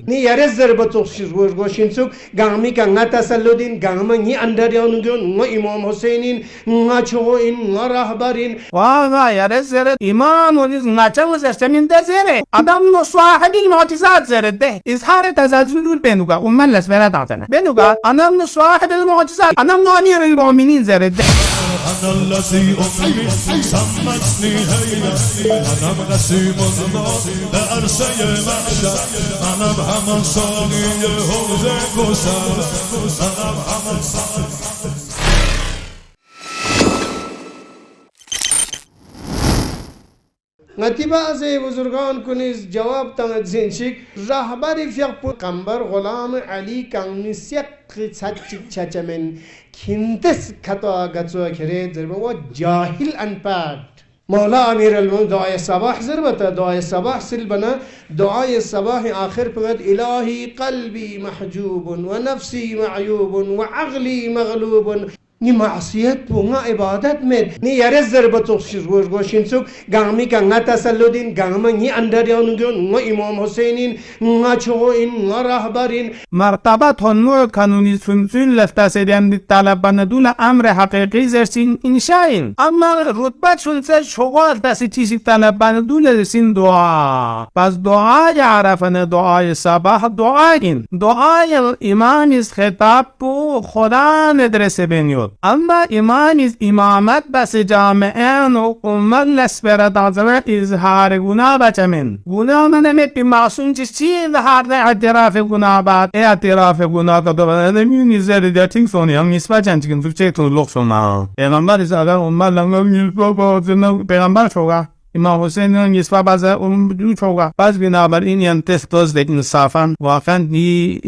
ni yare zarba tokshis goshin suk gami ka ngata saludin gama ni andarion ngo imam Husseinin nga choin nga rahbarin wa yare zere iman oniz ngacha zemin de zere adam no sahibi mu'jizat zere de izhar tazazul benuga umman lasbera da'tana benuga anam no sahibi mu'jizat anam no amir al-mu'minin zere de أنا الذي أمي سمتني هيا أنا غسيم الله بأرسي محشر أنا بحمل صاني يهوذ كسر أنا بحمل صاني ngatiba se buzurgan kunis jawab tang zinshik rahbari fiaqpu qambar ghulam ali kangni siyak chachik chachamen kintes khatwa gatso khere zerbo jahil anpad مولا امير المؤمنين دعاء الصباح زربته دعاء الصباح سلبنا دعاء الصباح اخر فقد الهي قلبي محجوب ونفسي معيوب وعقلي مغلوب ni maasiyat bunga ibadat med ni yare zarba tokshis goshin suk gami ka ngata saludin gama ni andarion ngo imam Husseinin nga choin nga rahbarin مرتبه تنوع قانونی سنسون لفتاس eden طلبندون امر حقیقی زرسین انشاین اما رتبه شنسه شغال تاسی چیزی طلبندون لسین دعا پس دعای عرفن دعای صباح دعای ایمان از خطاب بو خدا ندرسه بنیود اما ایمان از امامت بس جامعه و امت لسپرد آزمه اظهار گناه بچمین گناه منمت بی معصوم چی اظهار ده اعتراف گناه بعد اعتراف گناه که دوباره نمی‌نیزه ریدتینگ سونی هم نیسبت چند که چه تو لخ شما پیغمبر از اگر امت لنگم نیسبت با پیغمبر شوگه امام حسین نیسبت باز اون شوگه باز بنابراین این تستوز ده انصافاً واقعاً دی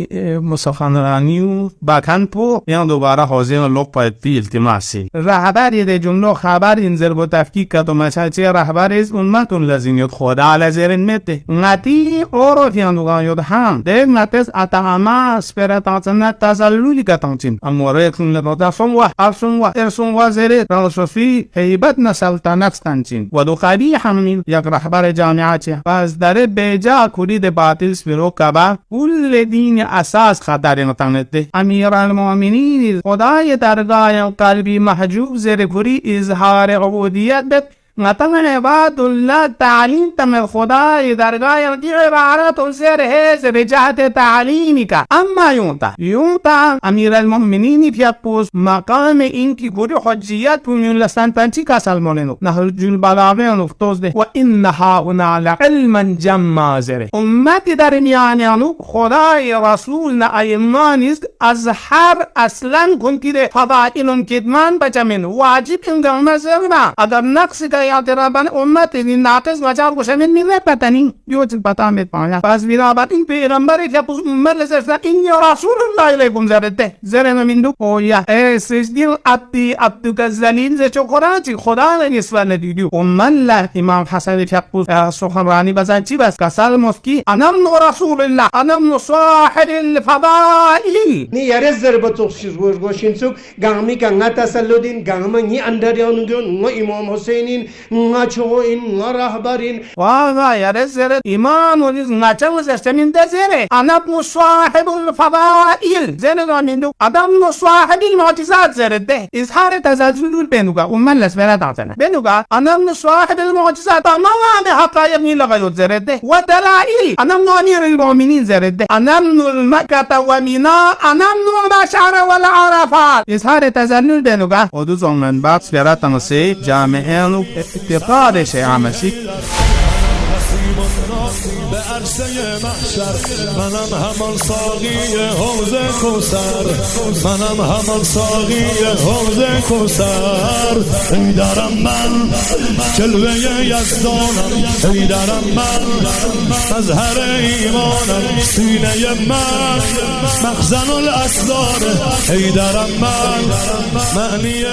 مسخنرانی و باکن پو یان دوباره حاضر لخ باید بی التماسی رهبری ده جمله خبر انزل با تفکیک که تو مشاهده رهبر از امتون لازمیت خدا لازرین مته نتی اورو فیان دوگان یود هم ده نتس اتهامه سپرتانسن تزلولی کتانچین اموره کن لبادا سونوا افسونوا ارسونوا زره رالشوفی هیبت نسلطنت ستانچین و دو خبی همین یک رهبر جامعه چه پس داره بیجا کلید باطل سپرو کبا کل دین اساس خطر نتانته امیر المؤمنین خدای درگاه قلبی محجوب زیر کری اظهار عبودیت بد نتمن عباد الله تعلیم تم خدای درگاه دی عبارت سر ہے سے جهت تعلیمی کا اما یونتا امیر المؤمنین پیاپوس مقام این کی گوری حجیت پونیون لسان پنچی کا سلمونو نهج البلاغه نفتوز ده و انها هنا علما جما زره امت در میانیانو خدای رسول نه ایمانیست از هر اصلا کنکی ده فضائل کدمان بچمن واجب انگام مزرنا اگر نقص کا اعترابان امت این ناقص وجار گوشمین میره پتنی بیوچ پتا میت پایا پس بنابر این پیغمبری که امت لسرسن این یا رسول الله علیکم زرده زرنو میندو اویا سجدیل عبدو کزلین زچو قرآنچی خدا نسبت ندیدیو امت امام حسن فقبوز سخنرانی بزن چی بس کسال مفکی انم رسول الله انم صاحب الفضائلی ni yare zarba tokshis goshin suk gami ka ngata saludin gama ni andarion ngo imam Husseinin nga choin nga rahbarin wa yare zere iman oniz ngacha zemin de zere anab صاحب الفضائل zere amindu adam no sahibi mu'jizat zere de izhar tazazul benuga umman lasbera da'tana benuga anam no sahibi mu'jizat tamam hatta yabni lagayut zere de wa dalail anam no amir al-mu'minin zere de anam no makkah wa mina anam no bashar wal arafat izhar tazallul benuga odu zonmen bats veratan se jami'an افتقادش عمشی به عرصه محشر منم همان ساقی حوض کوثر منم همان ساقی حوض کوثر ای درم من جلوه یزدانم ای درم من مظهر ایمانم سینه من مخزن الاسرار ای درم من معنی